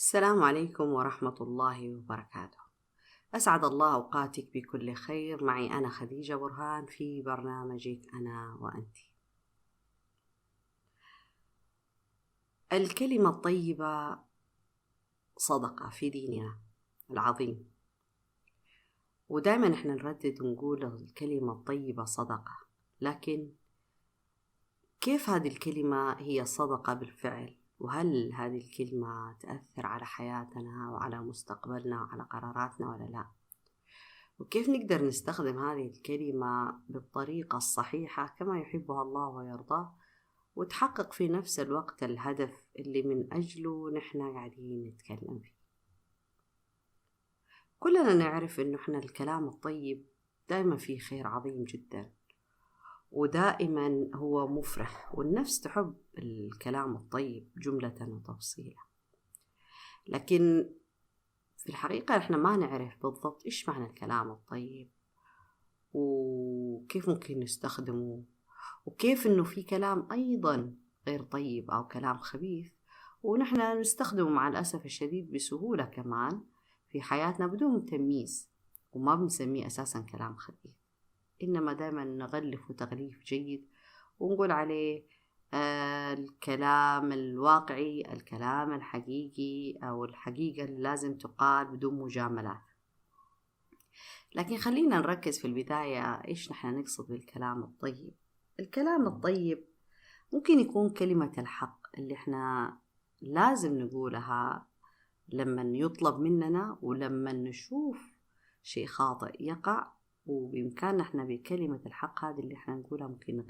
السلام عليكم ورحمة الله وبركاته. أسعد الله أوقاتك بكل خير. معي أنا خديجة برهان في برنامجك أنا وأنت. الكلمة الطيبة صدقة في ديننا العظيم، ودائما احنا نردد ونقول الكلمة الطيبة صدقة، لكن كيف هذه الكلمة هي صدقة بالفعل؟ وهل هذه الكلمة تأثر على حياتنا وعلى مستقبلنا وعلى قراراتنا ولا لا؟ وكيف نقدر نستخدم هذه الكلمة بالطريقة الصحيحة كما يحبها الله ويرضاه، وتحقق في نفس الوقت الهدف اللي من أجله نحن قاعدين نتكلم فيه. كلنا نعرف إنه إحنا الكلام الطيب دائما فيه خير عظيم جدا، ودائما هو مفرح، والنفس تحب الكلام الطيب جملة وتفصيلا. لكن في الحقيقة إحنا ما نعرف بالضبط إيش معنى الكلام الطيب، وكيف ممكن نستخدمه، وكيف إنه في كلام أيضا غير طيب أو كلام خبيث ونحن نستخدمه مع الأسف الشديد بسهولة كمان في حياتنا بدون تمييز، وما بنسميه أساسا كلام خبيث، إنما دائما نغلفه تغليف جيد ونقول عليه الكلام الواقعي، الكلام الحقيقي، أو الحقيقة اللي لازم تقال بدون مجاملات. لكن خلينا نركز في البداية إيش نحن نقصد بالكلام الطيب. الكلام الطيب ممكن يكون كلمة الحق اللي احنا لازم نقولها لما يطلب مننا، ولما نشوف شيء خاطئ يقع وبإمكاننا احنا بكلمة الحق هذه اللي احنا نقولها ممكن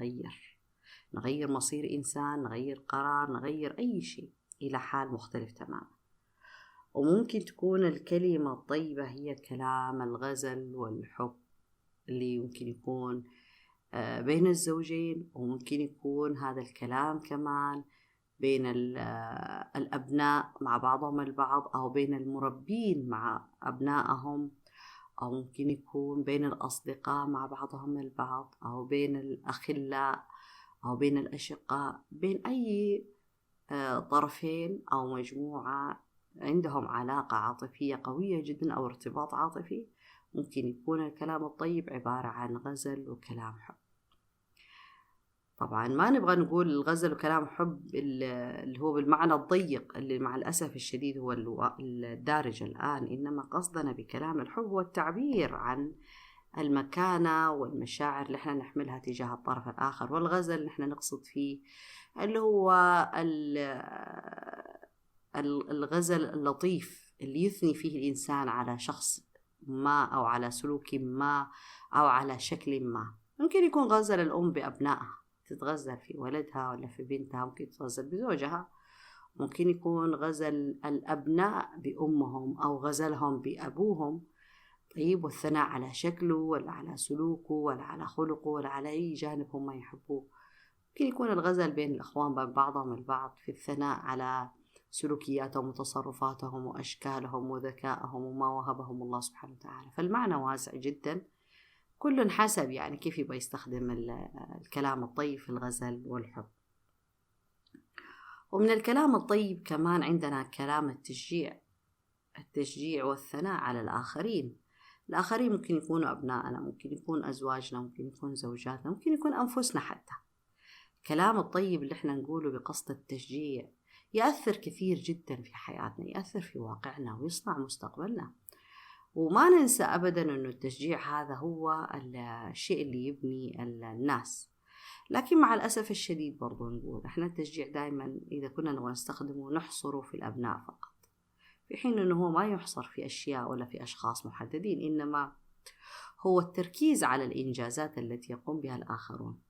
نغير مصير إنسان، نغير قرار، نغير أي شيء إلى حال مختلف تماما. وممكن تكون الكلمة الطيبة هي كلام الغزل والحب اللي يمكن يكون بين الزوجين، وممكن يكون هذا الكلام كمان بين الأبناء مع بعضهم البعض، أو بين المربين مع أبنائهم، أو ممكن يكون بين الأصدقاء مع بعضهم البعض، أو بين الأخلاء، أو بين الأشقاء، بين أي طرفين أو مجموعة عندهم علاقة عاطفية قوية جدا أو ارتباط عاطفي. ممكن يكون الكلام الطيب عبارة عن غزل وكلام حب. طبعا ما نبغى نقول الغزل وكلام حب اللي هو بالمعنى الضيق اللي مع الأسف الشديد هو الدارج الآن، إنما قصدنا بكلام الحب هو التعبير عن المكانة والمشاعر اللي احنا نحملها تجاه الطرف الآخر. والغزل اللي احنا نقصد فيه اللي هو الغزل اللطيف اللي يثني فيه الإنسان على شخص ما، أو على سلوك ما، أو على شكل ما. ممكن يكون غزل الأم بأبنائها، تتغزل في ولدها ولا في بنتها، ممكن تتغزل بزوجها. ممكن يكون غزل الأبناء بأمهم أو غزلهم بأبوهم، طيب، والثناء على شكله ولا على سلوكه ولا على خلقه ولا على أي جانب هم يحبوه. ممكن يكون الغزل بين الأخوان بين بعضهم البعض في الثناء على سلوكياتهم وتصرفاتهم وأشكالهم وذكائهم وما وهبهم الله سبحانه وتعالى. فالمعنى واسع جدا، كل حسب يعني كيف يبغى يستخدم الكلام الطيب في الغزل والحب. ومن الكلام الطيب كمان عندنا كلام التشجيع والثناء على الآخرين. ممكن يكونوا أبنائنا، ممكن يكون أزواجنا، ممكن يكون زوجاتنا، ممكن يكون أنفسنا حتى. الكلام الطيب اللي احنا نقوله بقصد التشجيع يأثر كثير جدا في حياتنا، يأثر في واقعنا ويصنع مستقبلنا. وما ننسى أبدا أنه التشجيع هذا هو الشيء اللي يبني الناس. لكن مع الأسف الشديد برضو نقول احنا التشجيع دائما إذا كنا نبغى نستخدمه نحصره في الأبناء فقط، في حين أنه هو ما يحصر في أشياء ولا في أشخاص محددين، إنما هو التركيز على الإنجازات التي يقوم بها الآخرون.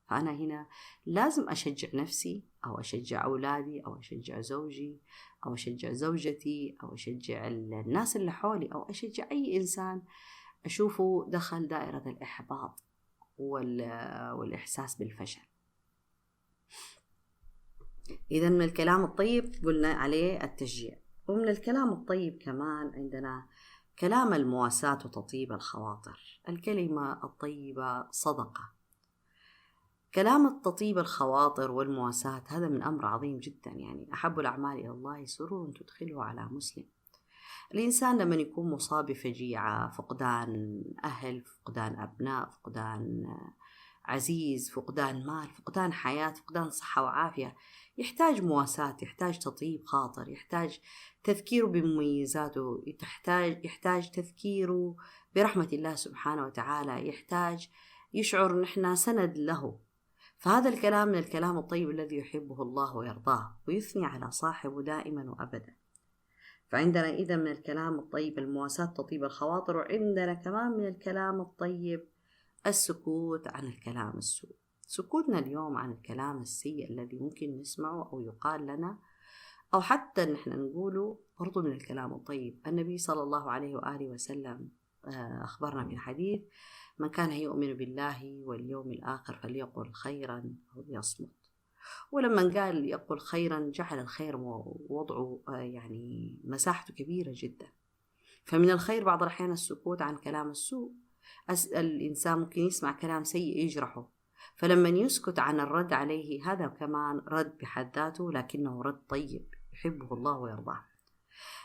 فأنا هنا لازم أشجع نفسي، أو أشجع أولادي، أو أشجع زوجي، أو أشجع زوجتي، أو أشجع الناس اللي حولي، أو أشجع أي إنسان أشوفه دخل دائرة الإحباط والإحساس بالفشل. إذن من الكلام الطيب قلنا عليه التشجيع. ومن الكلام الطيب كمان عندنا كلام المواساة وتطيب الخواطر. الكلمة الطيبة صدقة. كلام التطيب الخواطر والمواساة هذا من أمر عظيم جدا. يعني أحب الأعمال إلى الله سرور تدخله على مسلم. الإنسان لما يكون مصاب بفجيعة، فقدان أهل، فقدان أبناء، فقدان عزيز، فقدان مال، فقدان حياة، فقدان صحة وعافية، يحتاج مواساة، يحتاج تطيب خاطر، يحتاج تذكيره بمميزاته، يحتاج تذكيره برحمة الله سبحانه وتعالى، يحتاج يشعر نحن سند له. فهذا الكلام من الكلام الطيب الذي يحبه الله ويرضاه ويثني على صاحبه دائما وأبدا. فعندنا إذا من الكلام الطيب المواساة تطيب الخواطر، وعندنا كمان من الكلام الطيب السكوت عن الكلام السوء. سكوتنا اليوم عن الكلام السيء الذي ممكن نسمعه أو يقال لنا أو حتى نحن نقوله برضو من الكلام الطيب. النبي صلى الله عليه وآله وسلم أخبرنا في الحديث: من كان يؤمن بالله واليوم الآخر فليقل خيرا أو ليصمت. ولما قال يقول خيرا جعل الخير وضعه يعني مساحته كبيرة جدا. فمن الخير بعض الأحيان السكوت عن كلام السوء. الإنسان ممكن يسمع كلام سيء يجرحه، فلما يسكت عن الرد عليه هذا كمان رد بحد ذاته، لكنه رد طيب يحبه الله ويرضاه.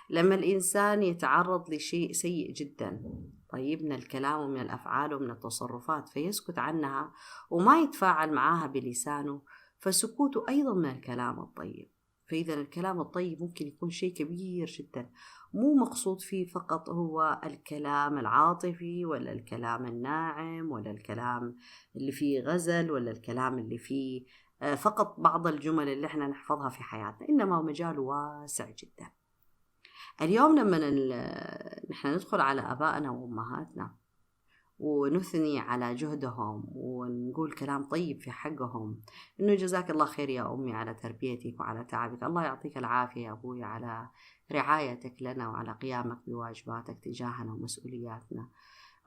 لما الإنسان يتعرض لشيء سيء جدا، طيب من الكلام ومن الأفعال ومن التصرفات، فيسكت عنها وما يتفاعل معها بلسانه، فسكوته أيضا من الكلام الطيب. فإذا الكلام الطيب ممكن يكون شيء كبير جدا، مو مقصود فيه فقط هو الكلام العاطفي ولا الكلام الناعم ولا الكلام اللي فيه غزل ولا الكلام اللي فيه فقط بعض الجمل اللي احنا نحفظها في حياتنا، إنما مجال واسع جدا. اليوم لما نحن ندخل على أبائنا وأمهاتنا ونثني على جهدهم ونقول كلام طيب في حقهم، إنه جزاك الله خير يا أمي على تربيتك وعلى تعبك، الله يعطيك العافية يا أبوي على رعايتك لنا وعلى قيامك بواجباتك تجاهنا ومسؤولياتنا،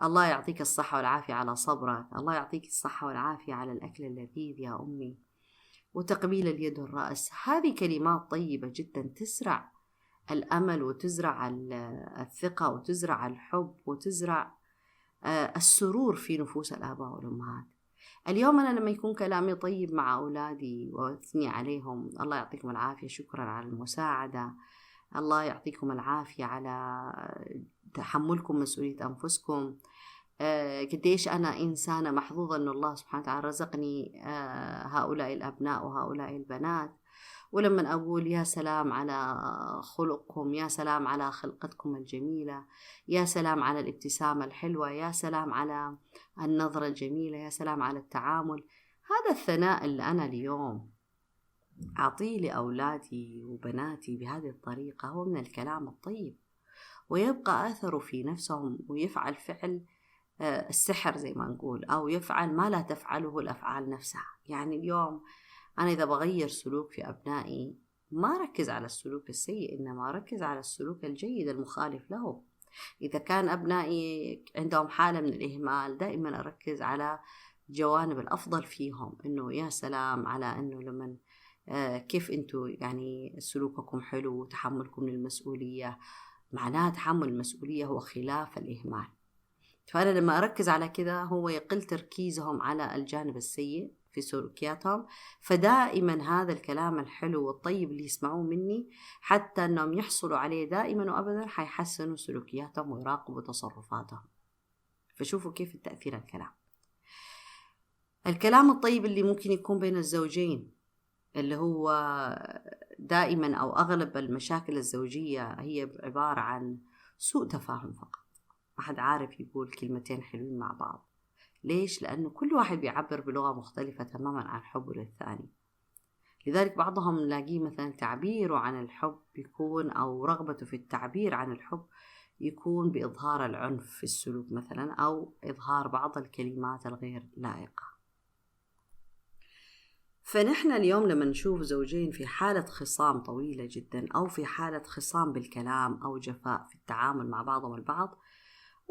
الله يعطيك الصحة والعافية على صبرك، الله يعطيك الصحة والعافية على الأكل اللذيذ يا أمي، وتقبيل اليد والرأس. هذه كلمات طيبة جدا تزرع الأمل وتزرع الثقة وتزرع الحب وتزرع السرور في نفوس الآباء والأمهات. اليوم أنا لما يكون كلامي طيب مع أولادي وأثني عليهم: الله يعطيكم العافية، شكرا على المساعدة، الله يعطيكم العافية على تحملكم مسؤولية أنفسكم، قديش أنا إنسانة محظوظة أن الله سبحانه وتعالى رزقني هؤلاء الأبناء وهؤلاء البنات. ولما أقول يا سلام على خلقكم، يا سلام على خلقتكم الجميلة، يا سلام على الابتسامة الحلوة، يا سلام على النظرة الجميلة، يا سلام على التعامل، هذا الثناء اللي أنا اليوم أعطيه لأولادي وبناتي بهذه الطريقة هو من الكلام الطيب، ويبقى أثره في نفسهم ويفعل فعل السحر زي ما نقول، أو يفعل ما لا تفعله الأفعال نفسها. يعني اليوم أنا إذا بغير سلوك في أبنائي ما ركز على السلوك السيء، إنما ركز على السلوك الجيد المخالف له. إذا كان أبنائي عندهم حالة من الإهمال، دائما أركز على جوانب الأفضل فيهم، إنه يا سلام على إنه لمن كيف أنتوا يعني سلوككم حلو وتحملكم للمسؤولية. معناه تحمل المسؤولية هو خلاف الإهمال. فأنا لما أركز على كذا هو يقل تركيزهم على الجانب السيء في سلوكياتهم، فدائما هذا الكلام الحلو والطيب اللي يسمعوه مني حتى أنهم يحصلوا عليه دائما وأبدا حيحسنوا سلوكياتهم ويراقبوا تصرفاتهم. فشوفوا كيف التأثير الكلام الطيب اللي ممكن يكون بين الزوجين، اللي هو دائما أو أغلب المشاكل الزوجية هي عبارة عن سوء تفاهم فقط، ما حد عارف يقول كلمتين حلوين مع بعض. ليش؟ لأنه كل واحد بيعبر بلغة مختلفة تماما عن حبه للثاني. لذلك بعضهم نلاقيه مثلا تعبيره عن الحب يكون، أو رغبته في التعبير عن الحب يكون بإظهار العنف في السلوك مثلا، أو إظهار بعض الكلمات الغير لائقة. فنحن اليوم لما نشوف زوجين في حالة خصام طويلة جدا، أو في حالة خصام بالكلام أو جفاء في التعامل مع بعضهم البعض،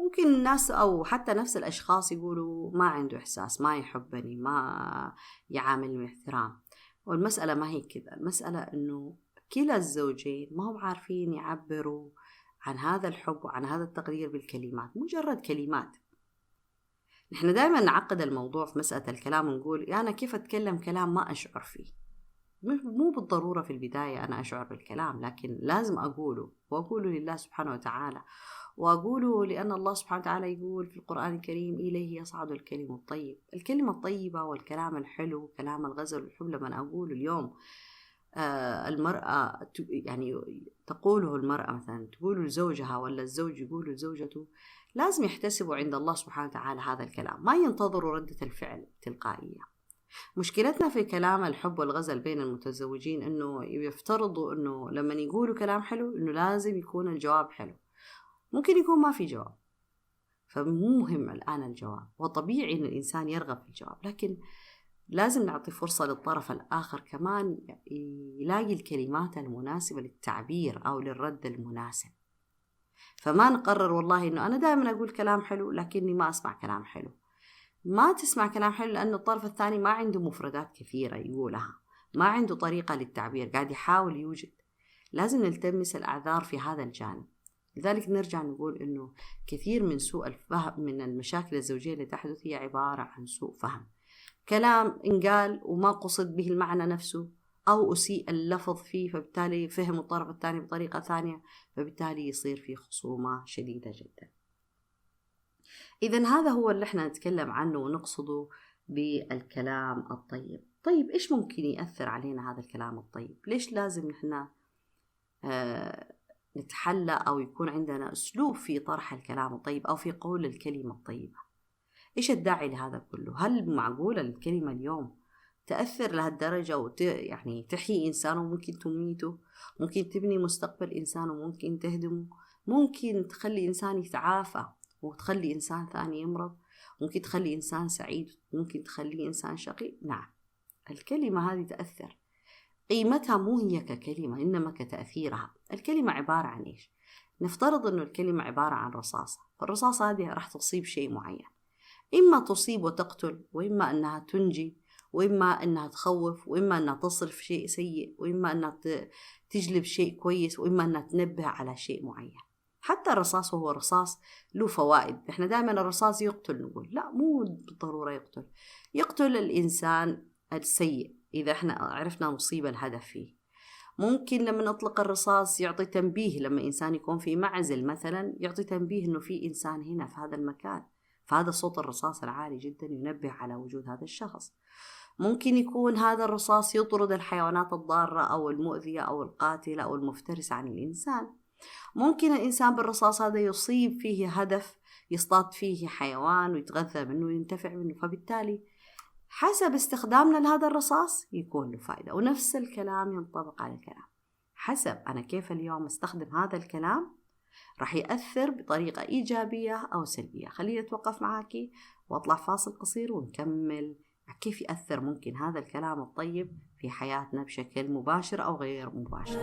ممكن الناس أو حتى نفس الأشخاص يقولوا ما عنده إحساس، ما يحبني، ما يعاملني باحترام. والمسألة ما هي كذا، المسألة أنه كلا الزوجين ما هم عارفين يعبروا عن هذا الحب وعن هذا التقدير بالكلمات، مجرد كلمات. نحن دائما نعقد الموضوع في مسألة الكلام ونقول أنا كيف أتكلم كلام ما أشعر فيه. مو بالضرورة في البداية أنا أشعر بالكلام، لكن لازم أقوله، وأقوله لله سبحانه وتعالى، وأقوله لأن الله سبحانه وتعالى يقول في القرآن الكريم إليه يصعد الكلم الطيب. الكلمة الطيبة والكلام الحلو، كلام الغزل والحب، لما أقول اليوم المرأة يعني تقوله المرأة مثلا تقوله لزوجها، ولا الزوج يقوله لزوجته، لازم يحتسبوا عند الله سبحانه وتعالى هذا الكلام، ما ينتظروا ردة الفعل تلقائية. مشكلتنا في كلام الحب والغزل بين المتزوجين إنه يفترضوا إنه لما يقولوا كلام حلو إنه لازم يكون الجواب حلو. ممكن يكون ما في جواب، فمو مهم الآن الجواب، وطبيعي إن الإنسان يرغب في الجواب، لكن لازم نعطي فرصة للطرف الآخر كمان يلاقي الكلمات المناسبة للتعبير أو للرد المناسب. فما نقرر والله إنه أنا دائما أقول كلام حلو لكني ما أسمع كلام حلو. ما تسمع كلام حلو لأن الطرف الثاني ما عنده مفردات كثيرة يقولها، ما عنده طريقة للتعبير، قاعد يحاول يوجد. لازم نلتمس الأعذار في هذا الجانب. لذلك نرجع نقول إنه كثير من سوء الفهم من المشاكل الزوجية اللي تحدث هي عبارة عن سوء فهم. كلام انقال وما قصد به المعنى نفسه، أو أسيء اللفظ فيه، فبالتالي فهم الطرف الثاني بطريقة ثانية، فبالتالي يصير في خصومة شديدة جدا. إذن هذا هو اللي احنا نتكلم عنه ونقصده بالكلام الطيب. طيب إيش ممكن يأثر علينا هذا الكلام الطيب؟ ليش لازم نحن نتحلى أو يكون عندنا أسلوب في طرح الكلام الطيب أو في قول الكلمة الطيبة؟ إيش الداعي لهذا كله؟ هل معقولة الكلمة اليوم تأثر لهالدرجة يعني تحيي إنسان وممكن تميته، ممكن تبني مستقبل إنسان وممكن تهدمه، ممكن تخلي إنسان يتعافى وتخلي إنسان ثاني يمرض، ممكن تخلي إنسان سعيد ممكن تخلي إنسان شقي؟ نعم، الكلمة هذه تأثر. قيمتها مو هي ككلمة إنما كتأثيرها. الكلمة عبارة عن إيش؟ نفترض أنه الكلمة عبارة عن رصاصة، فالرصاصة هذه راح تصيب شيء معين، إما تصيب وتقتل، وإما أنها تنجي، وإما أنها تخوف، وإما أنها تصرف شيء سيء، وإما أنها تجلب شيء كويس، وإما أنها تنبه على شيء معين. حتى الرصاص وهو رصاص له فوائد. إحنا دائما الرصاص يقتل، نقول لا، مو بالضرورة يقتل الإنسان السيء إذا إحنا عرفنا نصيب الهدف فيه. ممكن لما نطلق الرصاص يعطي تنبيه، لما إنسان يكون في معزل مثلا يعطي تنبيه إنه في إنسان هنا في هذا المكان، فهذا صوت الرصاص العالي جدا ينبه على وجود هذا الشخص. ممكن يكون هذا الرصاص يطرد الحيوانات الضارة أو المؤذية أو القاتلة أو المفترسة عن الإنسان. ممكن الإنسان بالرصاص هذا يصيب فيه هدف، يصطاد فيه حيوان ويتغذى منه وينتفع منه، فبالتالي حسب استخدامنا لهذا الرصاص يكون له فائدة. ونفس الكلام ينطبق على الكلام، حسب أنا كيف اليوم استخدم هذا الكلام راح يأثر بطريقة إيجابية أو سلبية. خليني أتوقف معاكي وأطلع فاصل قصير ونكمل كيف يأثر ممكن هذا الكلام الطيب في حياتنا بشكل مباشر أو غير مباشر.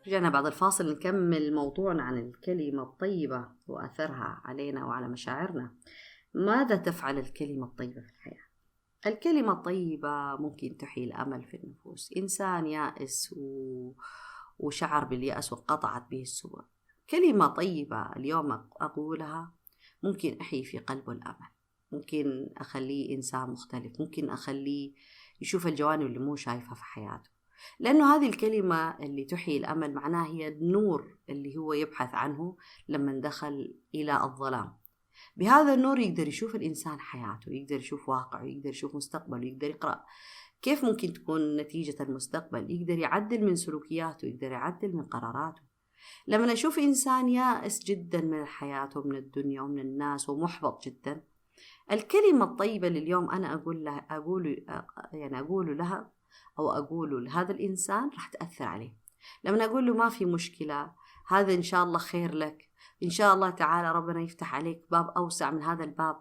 رجعنا بعد الفاصل نكمل موضوعنا عن الكلمة الطيبة وأثرها علينا وعلى مشاعرنا. ماذا تفعل الكلمة الطيبة في الحياة؟ الكلمة الطيبة ممكن تحيي الأمل في النفوس. إنسان يائس وشعر باليأس وقطعت به السبل، كلمة طيبة اليوم أقولها ممكن أحيي في قلبه الأمل، ممكن أخليه إنسان مختلف، ممكن أخليه يشوف الجوانب اللي مو شايفها في حياته. لأنه هذه الكلمة اللي تحيي الأمل معناها هي النور اللي هو يبحث عنه لما دخل إلى الظلام. بهذا النور يقدر يشوف الإنسان حياته، يقدر يشوف واقعه، يقدر يشوف مستقبله، يقدر يقرأ كيف ممكن تكون نتيجة المستقبل، يقدر يعدل من سلوكياته، يقدر يعدل من قراراته. لما أشوف إنسان يائس جدا من الحياة ومن الدنيا ومن الناس ومحبط جدا، الكلمة الطيبة اللي اليوم أنا أقول لها أو أقول لهذا الإنسان راح تأثر عليه. لما أقول له ما في مشكلة، هذا إن شاء الله خير لك، إن شاء الله تعالى ربنا يفتح عليك باب أوسع من هذا الباب،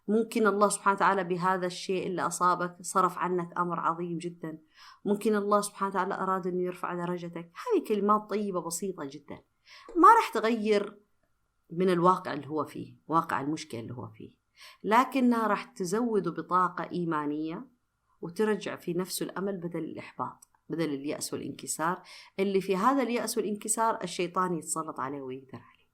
ممكن الله سبحانه وتعالى بهذا الشيء اللي أصابك صرف عنك أمر عظيم جدا، ممكن الله سبحانه وتعالى أراد أن يرفع درجتك. هذه كلمات طيبة بسيطة جدا ما راح تغير من الواقع اللي هو فيه، واقع المشكلة اللي هو فيه، لكنها راح تزوده بطاقة إيمانية وترجع في نفسه الأمل بدل الإحباط، بدل اليأس والانكسار، اللي في هذا اليأس والانكسار الشيطان يتسلط عليه ويقدر عليه.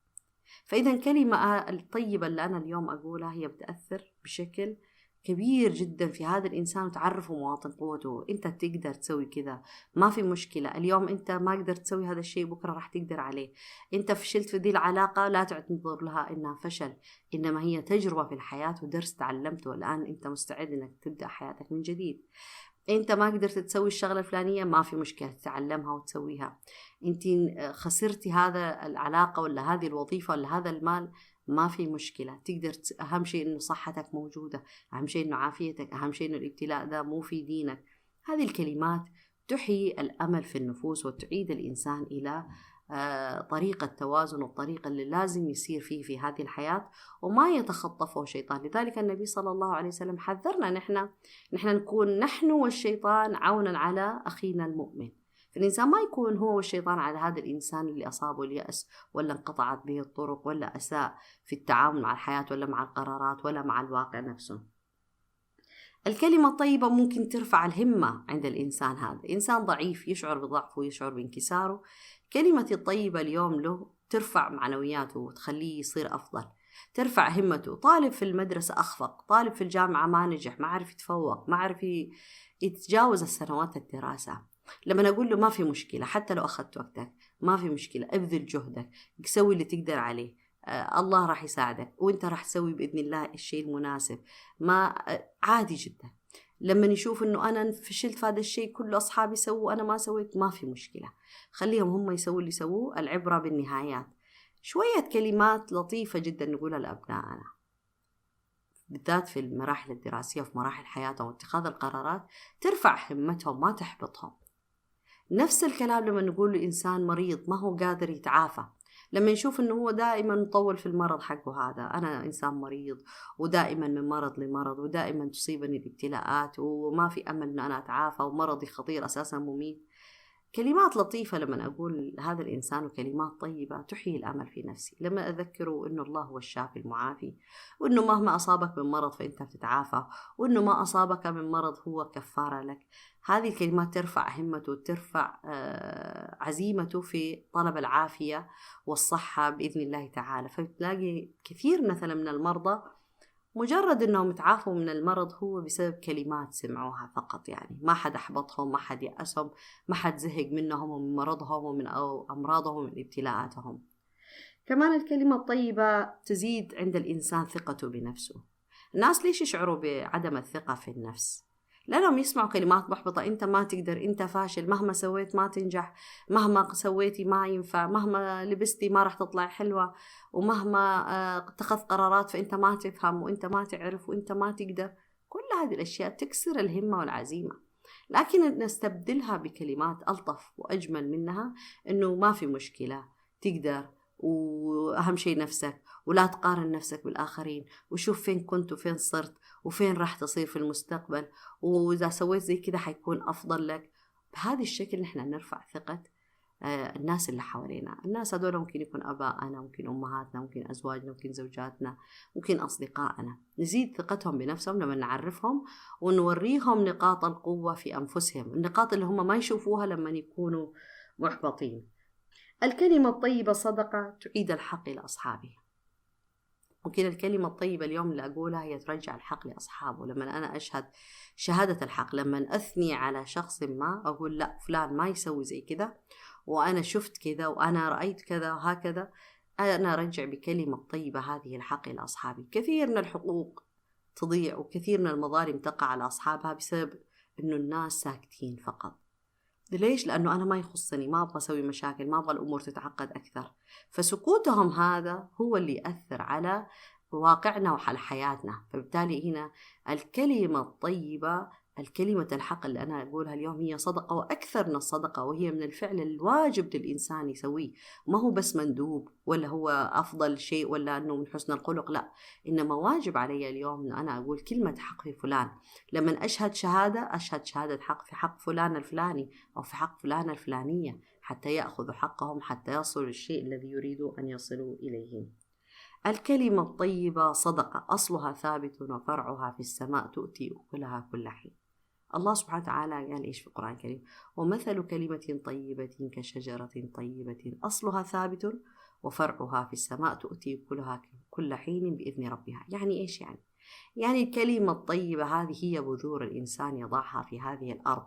فإذا الكلمة الطيبة اللي أنا اليوم أقولها هي بتأثر بشكل كبير جدا في هذا الإنسان، وتعرفه مواطن قوته. أنت تقدر تسوي كذا، ما في مشكلة. اليوم أنت ما قدرت تسوي هذا الشيء، بكرة راح تقدر عليه. أنت فشلت في ذي العلاقة، لا تنظر لها إنها فشل، إنما هي تجربة في الحياة ودرس تعلمته، والآن أنت مستعد إنك تبدأ حياتك من جديد. انت ما قدرت تسوي الشغلة الفلانية، ما في مشكلة، تتعلمها وتسويها. انت خسرتي هذا العلاقة ولا هذه الوظيفة ولا هذا المال، ما في مشكلة، تقدر أهم شيء إنه صحتك موجودة، أهم شيء إنه عافيتك، أهم شيء إنه الابتلاء ده مو في دينك. هذه الكلمات تحيي الأمل في النفوس وتعيد الإنسان إلى طريقة توازن، والطريقة اللي لازم يسير فيه في هذه الحياة وما يتخطفه شيطان. لذلك النبي صلى الله عليه وسلم حذرنا نحن نكون نحن والشيطان عونا على أخينا المؤمن. فالإنسان ما يكون هو والشيطان على هذا الإنسان اللي أصابه اليأس ولا انقطعت به الطرق ولا أساء في التعامل مع الحياة ولا مع القرارات ولا مع الواقع نفسه. الكلمة الطيبة ممكن ترفع الهمة عند الإنسان، هذا إنسان ضعيف يشعر بضعفه ويشعر بانكساره، كلمة الطيبة اليوم له ترفع معنوياته وتخليه يصير أفضل، ترفع همته. طالب في المدرسة أخفق، طالب في الجامعة ما نجح، ما عرف يتفوق، ما عرف يتجاوز السنوات الدراسة، لما أقول له ما في مشكلة، حتى لو أخذت وقتك ما في مشكلة، ابذل جهدك، سوي اللي تقدر عليه، الله راح يساعدك وانت راح تسوي بإذن الله الشيء المناسب. ما عادي جدا. لما نشوف انه انا فشلت في هذا الشيء، كل اصحابي سووا انا ما سويت، ما في مشكلة، خليهم هم يسووا اللي سووه، العبرة بالنهايات. شوية كلمات لطيفة جدا نقولها لأبنائنا بالذات في المراحل الدراسية وفي مراحل حياتهم واتخاذ القرارات، ترفع همتهم ما تحبطهم. نفس الكلام لما نقول لإنسان مريض ما هو قادر يتعافى، لما نشوف أنه هو دائما مطول في المرض حقه، هذا أنا إنسان مريض ودائما من مرض لمرض ودائما تصيبني الابتلاءات وما في أمل أن أنا أتعافى ومرضي خطير أساسا مميت. كلمات لطيفة لما أقول هذا الإنسان وكلمات طيبة تحيي الأمل في نفسي. لما أذكره أنه الله هو الشافي المعافي، وأنه مهما أصابك من مرض فأنت بتتعافى، وأنه ما أصابك من مرض هو كفارة لك. هذه الكلمات ترفع همته وترفع عزيمته في طلب العافية والصحة بإذن الله تعالى. فبتلاقي كثير مثلا من المرضى مجرد أنهم تعافوا من المرض هو بسبب كلمات سمعوها فقط، يعني ما حد أحبطهم، ما حد يأسهم، ما حد زهق منهم ومن مرضهم ومن أمراضهم ومن ابتلاءاتهم. كمان الكلمة الطيبة تزيد عند الإنسان ثقته بنفسه. الناس ليش يشعروا بعدم الثقة في النفس؟ لأنهم يسمعوا كلمات محبطة، أنت ما تقدر، أنت فاشل، مهما سويت ما تنجح، مهما سويتي ما ينفع، مهما لبستي ما راح تطلع حلوة، ومهما اتخذت قرارات فأنت ما تفهم وأنت ما تعرف وأنت ما تقدر. كل هذه الأشياء تكسر الهمة والعزيمة. لكن نستبدلها بكلمات ألطف وأجمل منها، أنه ما في مشكلة، تقدر، وأهم شيء نفسك، ولا تقارن نفسك بالآخرين، وشوف فين كنت وفين صرت وفين راح تصير في المستقبل، وإذا سويت زي كده حيكون أفضل لك. بهذا الشكل نحن نرفع ثقة الناس اللي حوالينا. الناس هذول ممكن يكون أبائنا، ممكن أمهاتنا، ممكن أزواجنا، ممكن زوجاتنا، ممكن أصدقائنا. نزيد ثقتهم بنفسهم لما نعرفهم ونوريهم نقاط القوة في أنفسهم، النقاط اللي هم ما يشوفوها لما يكونوا محبطين. الكلمة الطيبة صدقة تعيد الحق إلى أصحابه. ممكن الكلمة الطيبة اليوم اللي أقولها هي ترجع الحق لأصحابه. لما أنا أشهد شهادة الحق، لما أثني على شخص ما أقول لا فلان ما يسوي زي كده، وأنا شفت كذا وأنا رأيت كذا وهكذا، أنا أرجع بكلمة طيبة هذه الحق إلى أصحابي. كثير من الحقوق تضيع وكثير من المظالم تقع على أصحابها بسبب أنه الناس ساكتين فقط. ليش؟ لأنه أنا ما يخصني، ما أبغى أسوي مشاكل، ما أبغى الأمور تتعقد أكثر. فسكوتهم هذا هو اللي يأثر على واقعنا وعلى حياتنا. فبالتالي هنا الكلمة الطيبة، الكلمة الحق اللي أنا أقولها اليوم هي صدقة وأكثر من الصدقة، وهي من الفعل الواجب للإنسان يسويه. ما هو بس مندوب ولا هو أفضل شيء ولا أنه من حسن الخلق، لا، إنما واجب علي اليوم أن أنا أقول كلمة حق في فلان. لما أشهد شهادة حق في حق فلان الفلاني أو في حق فلانة الفلانية، حتى يأخذوا حقهم، حتى يصلوا للشيء الذي يريدوا أن يصلوا إليه. الكلمة الطيبة صدقة أصلها ثابت وفرعها في السماء تؤتي أكلها كل حين. الله سبحانه وتعالى قال إيش في القرآن الكريم؟ ومثل كلمة طيبة كشجرة طيبة أصلها ثابت وفرعها في السماء تؤتي أكلها كل حين بإذن ربها. يعني إيش يعني الكلمة الطيبة هذه هي بذور الإنسان يضعها في هذه الأرض.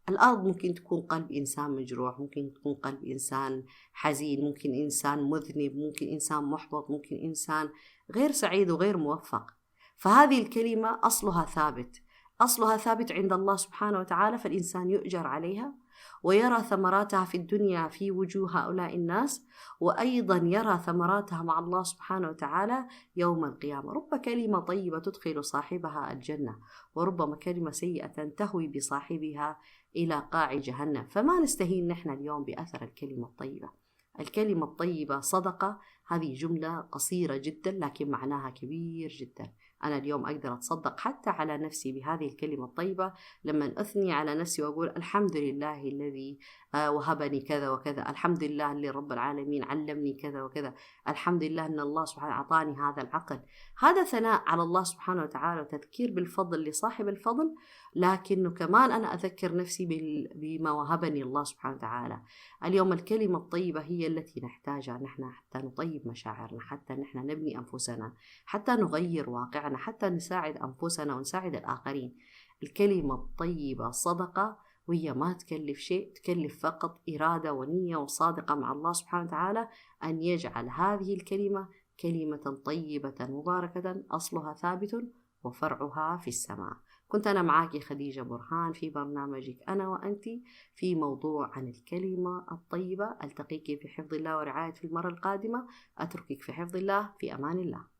الأرض ممكن تكون قلب إنسان مجروح، ممكن تكون قلب إنسان حزين، ممكن إنسان مذنب، ممكن إنسان محبط، ممكن إنسان غير سعيد وغير موفق. فهذه الكلمة أصلها ثابت عند الله سبحانه وتعالى، فالإنسان يؤجر عليها ويرى ثمراتها في الدنيا في وجوه هؤلاء الناس، وأيضا يرى ثمراتها مع الله سبحانه وتعالى يوم القيامة. رب كلمة طيبة تدخل صاحبها الجنة، وربما كلمة سيئة تهوي بصاحبها إلى قاع جهنم. فما نستهين نحن اليوم بأثر الكلمة الطيبة. الكلمة الطيبة صدقة. هذه جملة قصيرة جدا لكن معناها كبير جدا. أنا اليوم أقدر أتصدق حتى على نفسي بهذه الكلمة الطيبة، لما أثني على نفسي وأقول الحمد لله الذي وهبني كذا وكذا، الحمد لله اللي رب العالمين علمني كذا وكذا، الحمد لله أن الله سبحانه أعطاني هذا العقل. هذا ثناء على الله سبحانه وتعالى وتذكير بالفضل لصاحب الفضل، لكنه كمان أنا أذكر نفسي بما وهبني الله سبحانه وتعالى. اليوم الكلمة الطيبة هي التي نحتاجها نحن حتى نطيب مشاعرنا، حتى نحن نبني أنفسنا، حتى نغير واقعنا، حتى نساعد أنفسنا ونساعد الآخرين. الكلمة الطيبة صدقة، وهي ما تكلف شيء، تكلف فقط إرادة ونية وصادقة مع الله سبحانه وتعالى أن يجعل هذه الكلمة كلمة طيبة مباركة أصلها ثابت وفرعها في السماء. كنت أنا معاكي خديجة برهان في برنامجك أنا وأنت في موضوع عن الكلمة الطيبة. ألتقيك في حفظ الله ورعاية في المرة القادمة. أتركك في حفظ الله، في أمان الله.